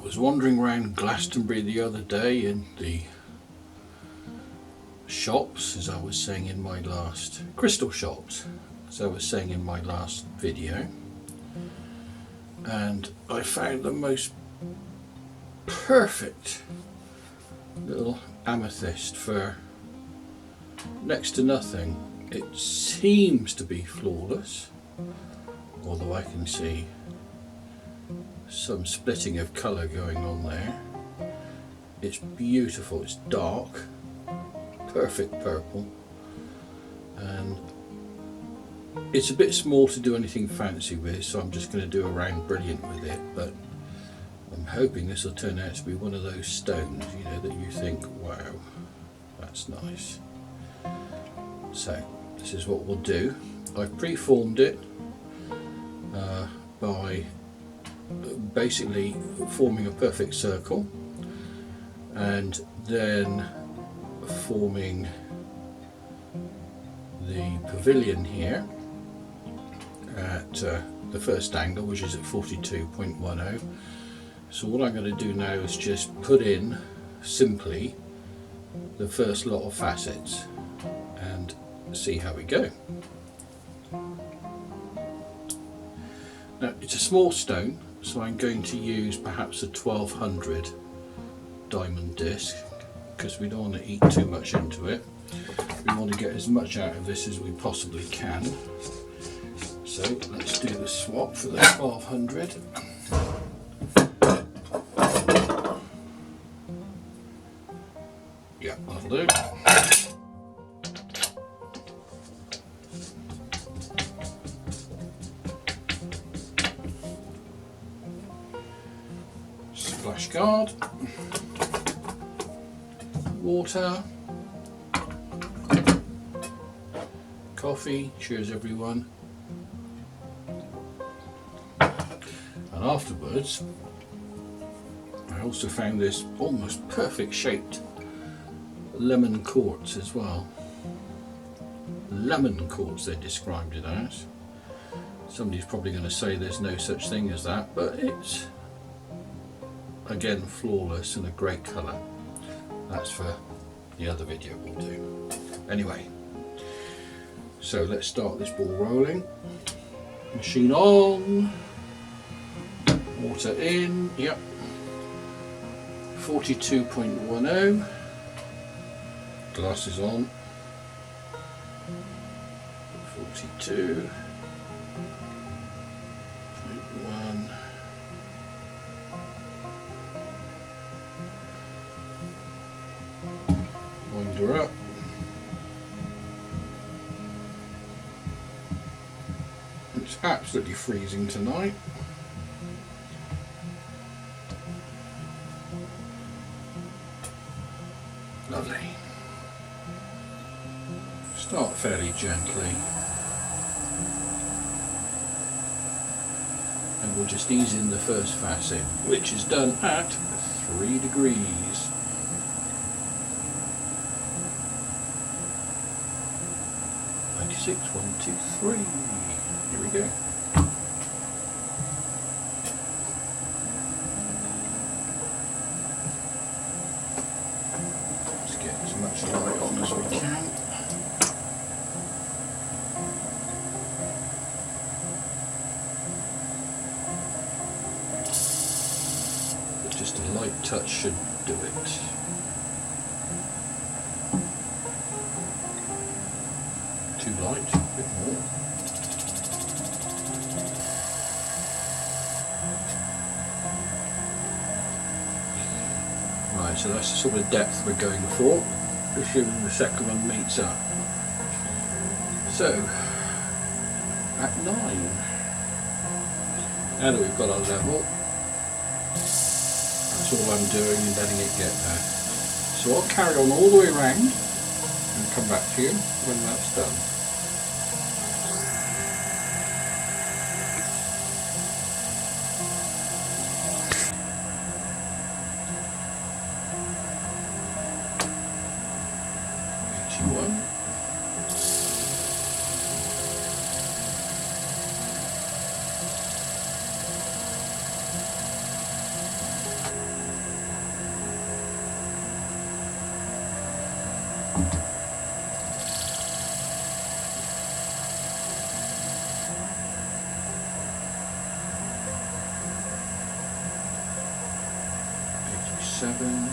was wandering around Glastonbury the other day in the shops, as I was saying in my last crystal shops, as I was saying in my last video, and I found the most perfect little amethyst for next to nothing. It seems to be flawless, although I can see some splitting of colour going on there. It's beautiful, it's dark, perfect purple, and it's a bit small to do anything fancy with, so I'm just going to do a round brilliant with it, but I'm hoping this will turn out to be one of those stones, you know, that you think, wow, that's nice. So this is what we'll do. I've pre-formed it by basically forming a perfect circle and then forming the pavilion here at the first angle, which is at 42.10. So what I'm going to do now is just put in simply the first lot of facets and see how we go. Now it's a small stone, so I'm going to use perhaps a 1200 diamond disc, because we don't want to eat too much into it. We want to get as much out of this as we possibly can. So let's do the swap for the 1200. Yeah, that'll do. Splash guard, water, coffee, cheers everyone. And afterwards, I also found this almost perfect shaped lemon quartz as well. Lemon quartz they described it as. Somebody's probably going to say there's no such thing as that, but it's again flawless and a great colour. That's for the other video we'll do. Anyway, so let's start this ball rolling. Machine on, water in, yep, 42.10, glasses on, 42.1, winder up, it's absolutely freezing tonight. Lovely. Start fairly gently and we'll just ease in the first facet, which is done at 3 degrees. Six, 1, 2, 3. Here we go. Let's get as much light on as we can. But just a light touch should do it. Too light, a bit more. Right, so that's the sort of depth we're going for, assuming the second one meets up. So, at 9, now that we've got our level, that's all I'm doing and letting it get there. So I'll carry on all the way around and come back to you when that's done. Seven.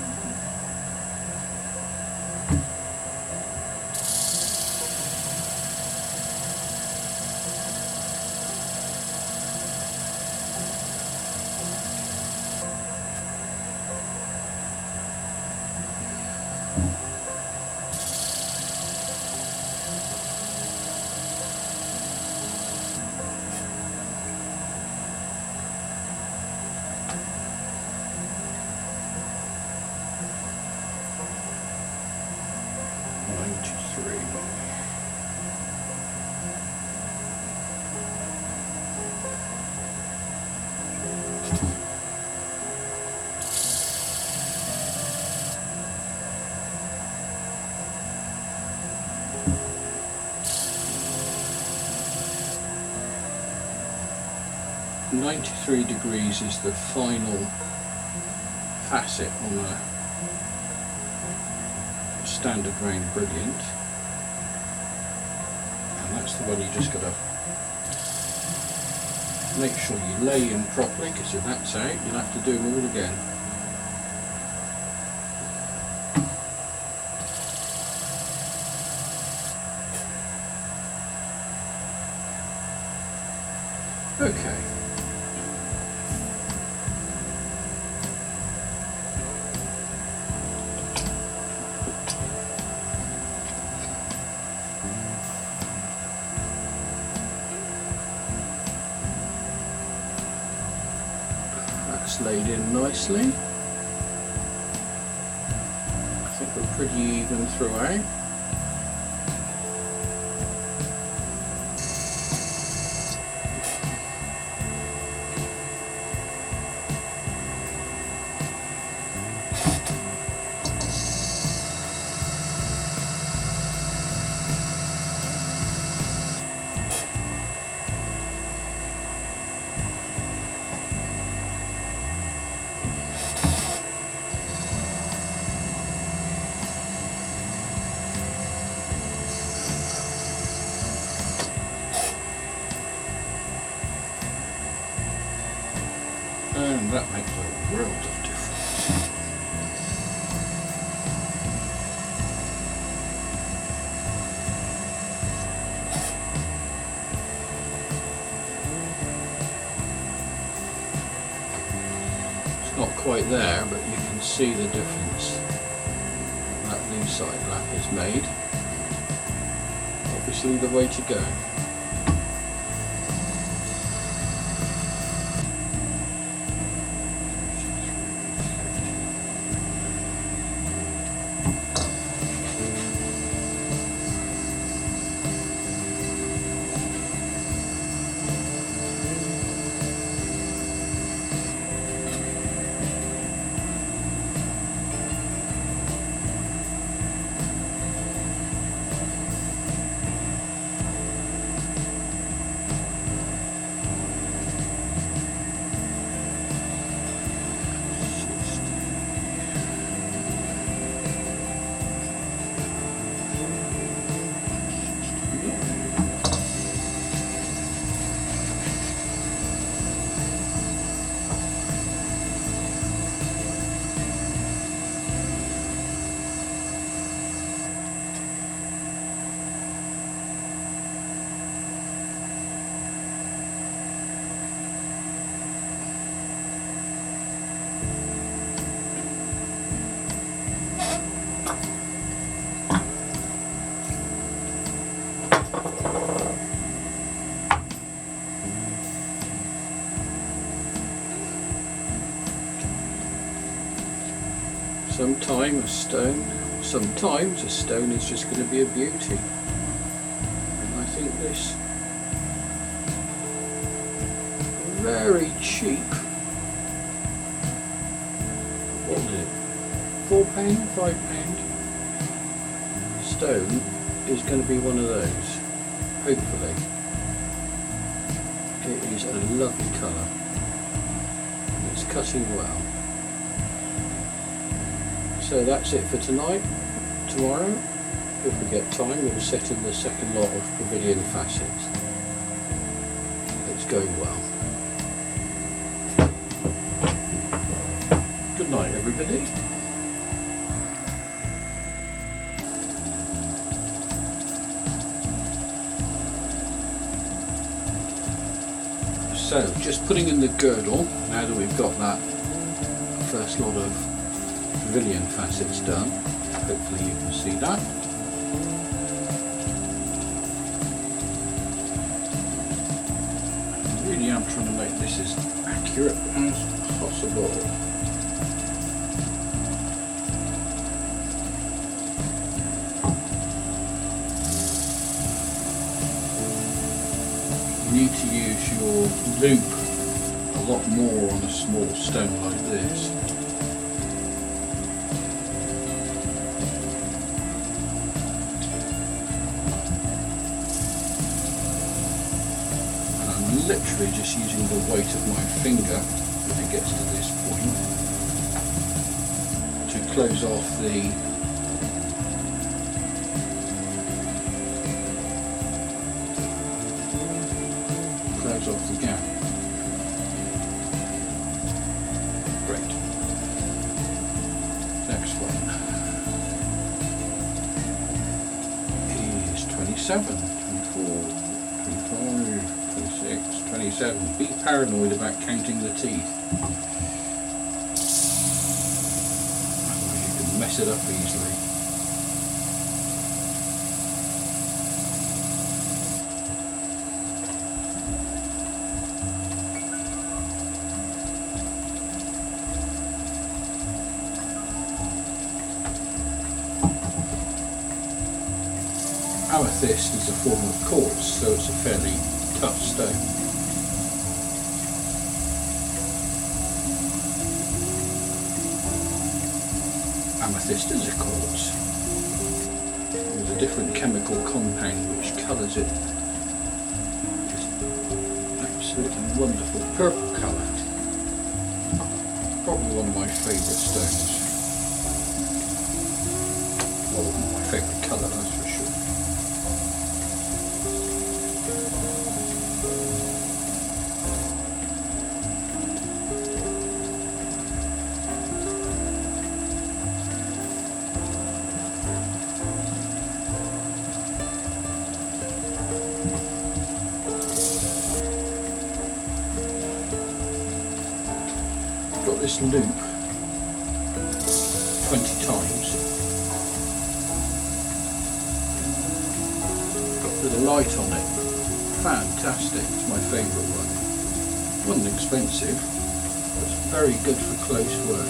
.93 degrees is the final facet on the standard rain brilliant, and that's the one you just got to make sure you lay in properly, because if that's out you'll have to do them all again. Okay. That's laid in nicely. I think we're pretty even throughout. And that makes a world of difference. It's not quite there, but you can see the difference that new side lap has made. Obviously the way to go. Sometimes a stone is just going to be a beauty. And I think this very cheap, what was it, £4, £5 stone is going to be one of those, hopefully. It is a lovely colour and it's cutting well. So that's it for tonight. Tomorrow If we get time, we'll set in the second lot of pavilion facets. It's going well. Good night, everybody. So, just putting in the girdle, now that we've got that first lot of pavilion facets done. Hopefully you can see that. I really am trying to make this as accurate as possible. You need to use your loop a lot more on a small stone like this. And I'm literally just using the weight of my finger when it gets to this point to close off the gap. Great. Next one is 27, 24, 25, 26, 27. Be paranoid about counting the teeth. Otherwise you can mess it up easily. Amethyst is a form of quartz, so it's a fairly tough stone. Amethyst is a quartz. There's a different chemical compound which colours it this absolutely wonderful purple colour. Probably one of my favourite stones. Well, my favourite colour, that's for sure. Got this loop 20 times. Got a little light on it. Fantastic, it's my favourite one. Wasn't expensive, but it's very good for close work.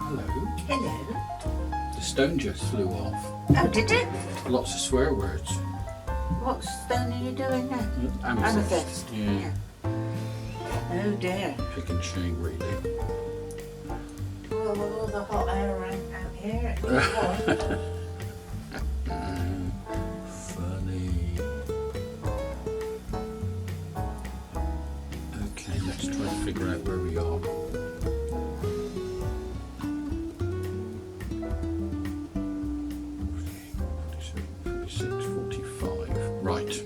Hello. Hello. The stone just flew off. Oh, did it? Lots of swear words. What stone are you doing now? Amethyst. Yeah. Oh dear. Pick and shake, really. Well, with all the hot air around out here, it's warm. Funny. Okay, let's try to figure out where we are. Right.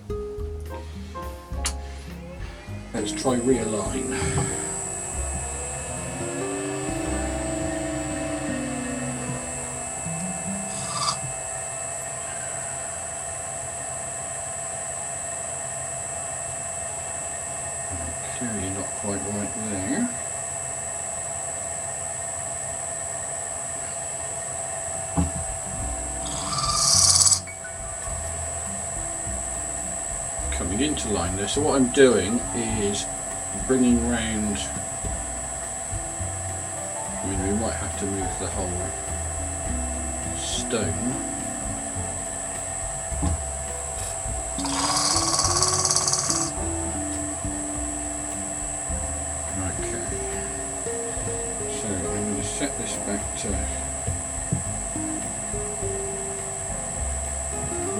Let's try realign. Clearly not quite right there. Coming into line there. So what I'm doing is bringing round. I mean, we might have to move the whole stone. Okay, so I'm going to set this back to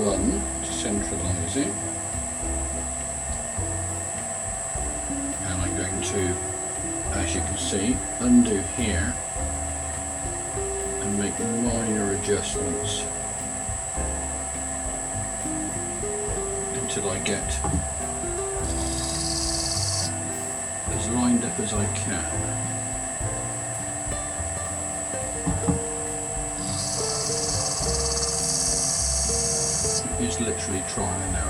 1 to centralise it, and I'm going to, as you can see, undo here and make minor adjustments until I get as lined up as I can. It is literally trial and error.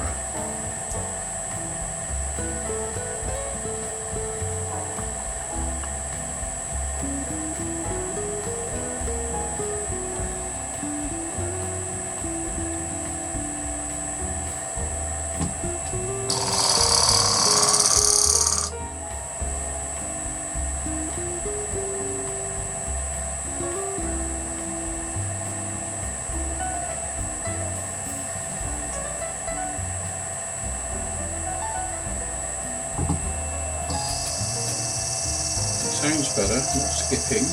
Sounds better, not skipping.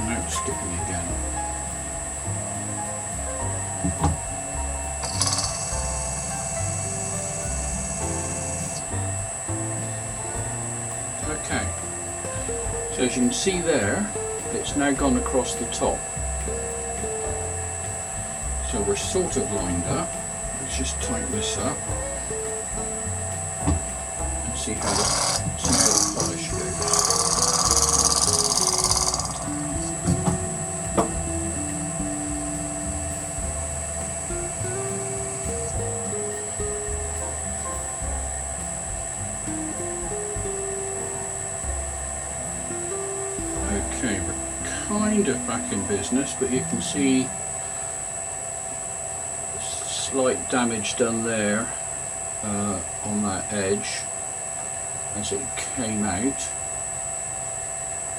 No skipping again. Okay, so as you can see there, it's now gone across the top. So we're sort of lined up. Let's just tighten this up and see how the polish goes. Okay, we're kind of back in business, but you can see slight damage done there on that edge as it came out.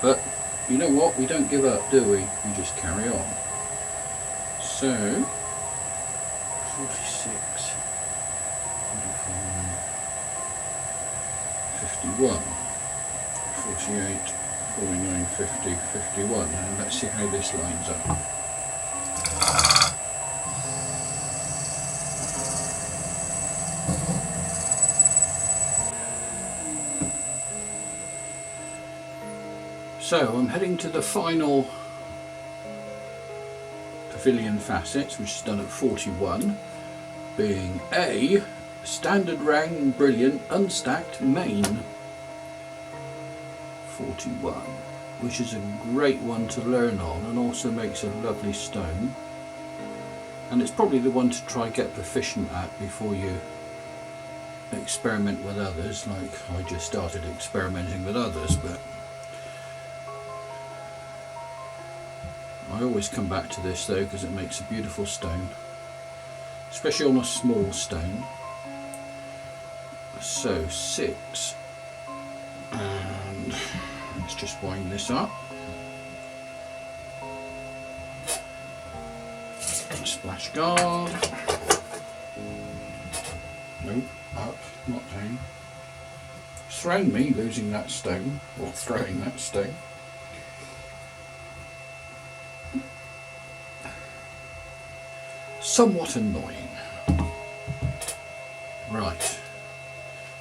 But you know what? We don't give up, do we? We just carry on. So 46, 45, 51, 48. 49, 50, 51, and let's see how this lines up. So I'm heading to the final pavilion facets, which is done at 41, being a standard round brilliant unstacked main. 41, which is a great one to learn on and also makes a lovely stone, and it's probably the one to try get proficient at before you experiment with others, like I just started experimenting with others. But I always come back to this though because it makes a beautiful stone, especially on a small stone. So 6, and let's just wind this up. Splash guard. Nope, up, not down. It's thrown me losing that stone, or throwing that stone. Somewhat annoying. Right.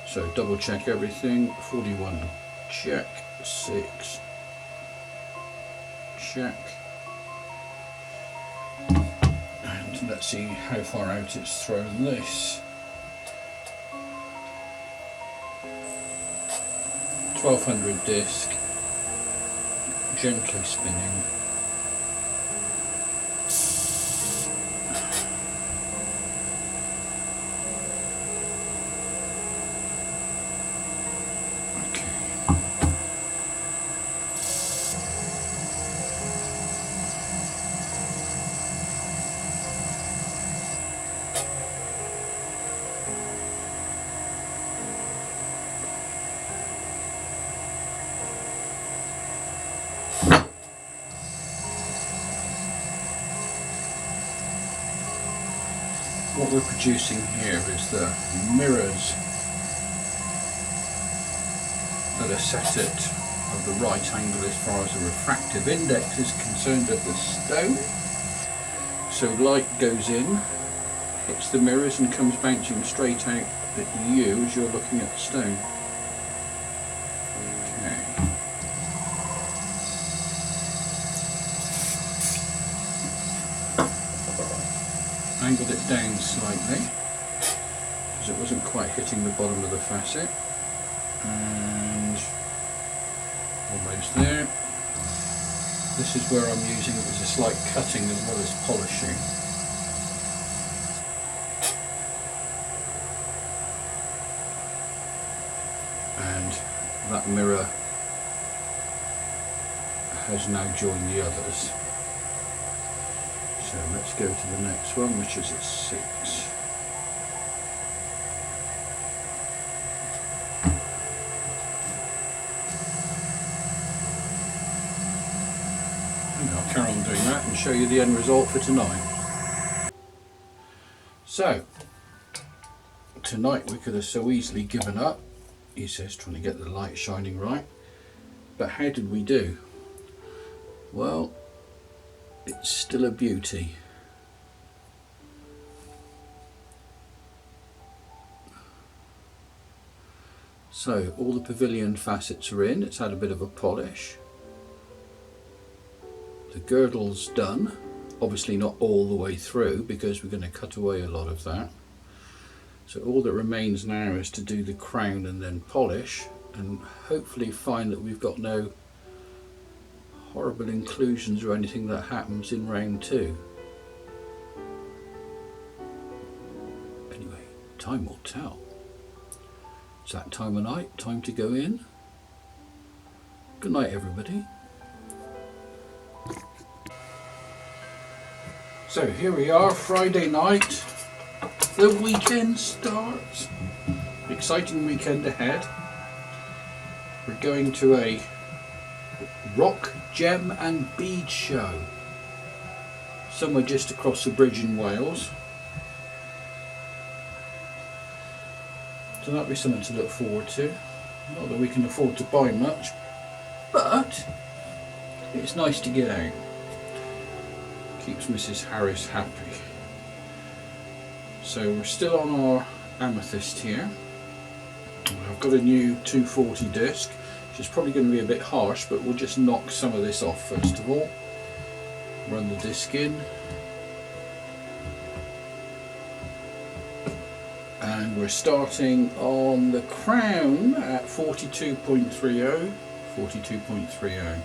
So double check everything. 41, check. 6, check. And let's see how far out it's thrown this. 1200 disc, gently spinning. we're producing here is the mirrors that are set at the right angle as far as the refractive index is concerned of the stone. So light goes in, hits the mirrors and comes bouncing straight out at you as you're looking at the stone. Okay. Angled it down slightly because it wasn't quite hitting the bottom of the facet, and almost there. This is where I'm using it as a slight cutting as well as polishing. And that mirror has now joined the others. So let's go to the next one, which is at 6. And I'll carry on doing that and show you the end result for tonight. So, tonight we could have so easily given up, he says, trying to get the light shining right. But how did we do? Well, it's still a beauty. So all the pavilion facets are in, it's had a bit of a polish. The girdle's done, obviously not all the way through because we're going to cut away a lot of that. So all that remains now is to do the crown and then polish, and hopefully find that we've got no horrible inclusions or anything that happens in round 2. Anyway, time will tell. It's that time of night, time to go in. Good night, everybody. So here we are, Friday night. The weekend starts. Exciting weekend ahead. We're going to a rock, gem and bead show somewhere just across the bridge in Wales. So that'll be something to look forward to. Not that we can afford to buy much, but it's nice to get out. Keeps Mrs. Harris happy. So we're still on our Amethyst here. I've got a new 240 disc, which is probably going to be a bit harsh, but we'll just knock some of this off first of all. Run the disc in. And we're starting on the crown at 42.30. 42.30.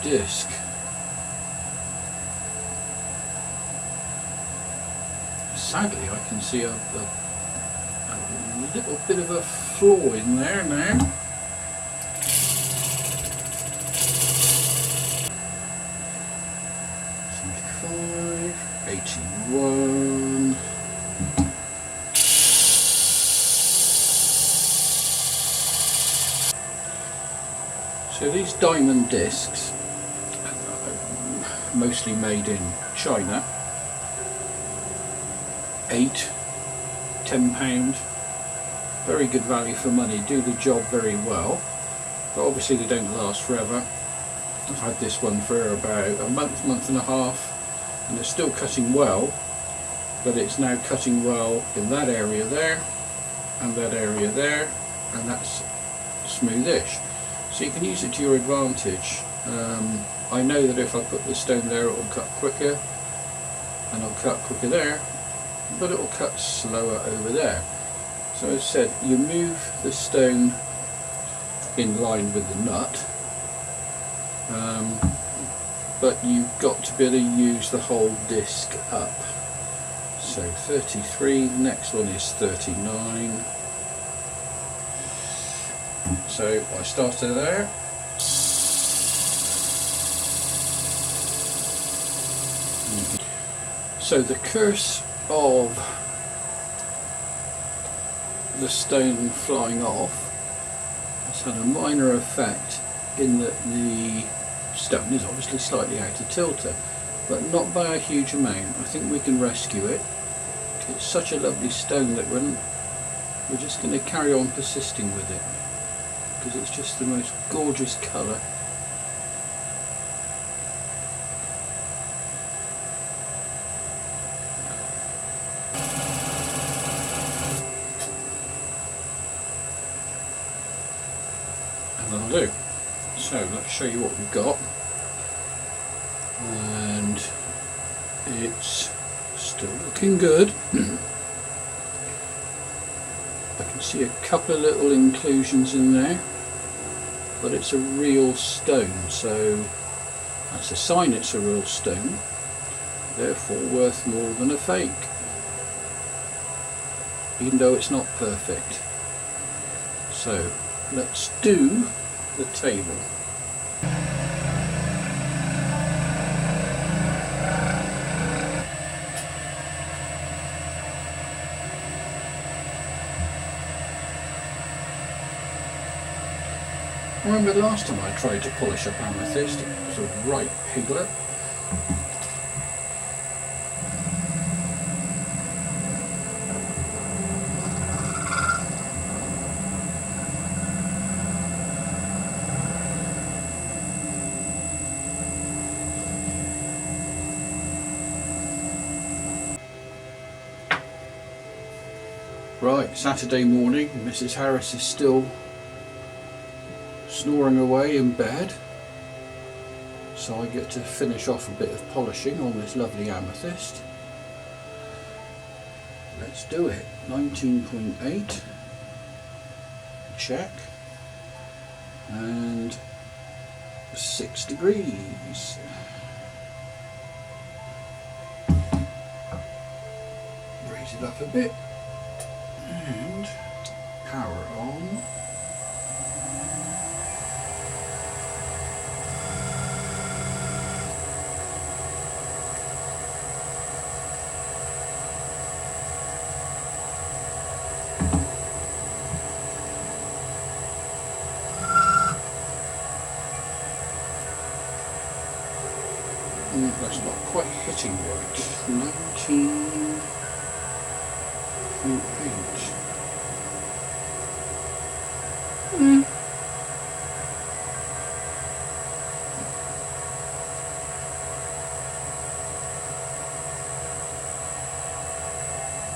Disc. Sadly, I can see a little bit of a flaw in there now. $75, $81. So these diamond discs, mostly made in China, £8, £10, very good value for money, do the job very well, but obviously they don't last forever. I've had this one for about a month and a half, and it's still cutting well, but it's now cutting well in that area there, and that area there, and that's smoothish. So you can use it to your advantage. I know that if I put the stone there it will cut quicker, and it'll cut quicker there, but it will cut slower over there. So as I said, you move the stone in line with the nut, but you've got to be able to use the whole disc up. So 33, next one is 39. So I started there. So the curse of the stone flying off has had a minor effect in that the stone is obviously slightly out of tilter, but not by a huge amount. I think we can rescue it. It's such a lovely stone that we're just going to carry on persisting with it because it's just the most gorgeous colour. And that'll do. So let's show you what we've got, and it's still looking good. I can see a couple of little inclusions in there, but it's a real stone, so that's a sign it's a real stone, therefore worth more than a fake, even though it's not perfect. So let's do the table. I remember last time I tried to polish up Amethyst, it was a right piglet. Right, Saturday morning, Mrs. Harris is still snoring away in bed, so I get to finish off a bit of polishing on this lovely amethyst. Let's do it. 19.8, check, and 6 degrees. Raise it up a bit and power on. That's not quite hitting right. 19.8.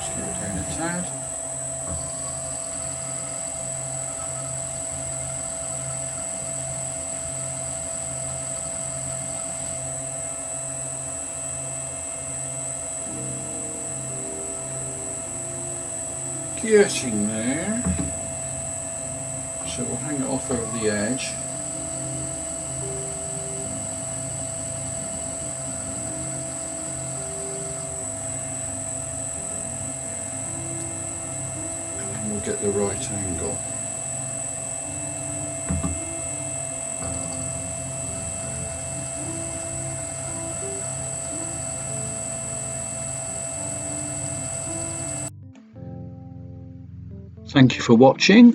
Slow it down a tad. Getting there, so we'll hang it off over the edge. And then we'll get the right angle. Thank you for watching.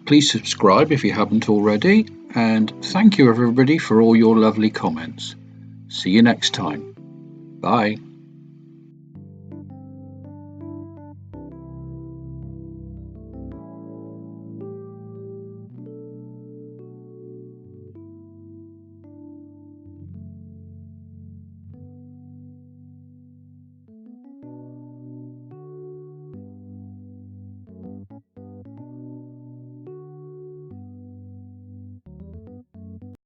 Please subscribe if you haven't already, and thank you everybody for all your lovely comments. See you next time. Bye.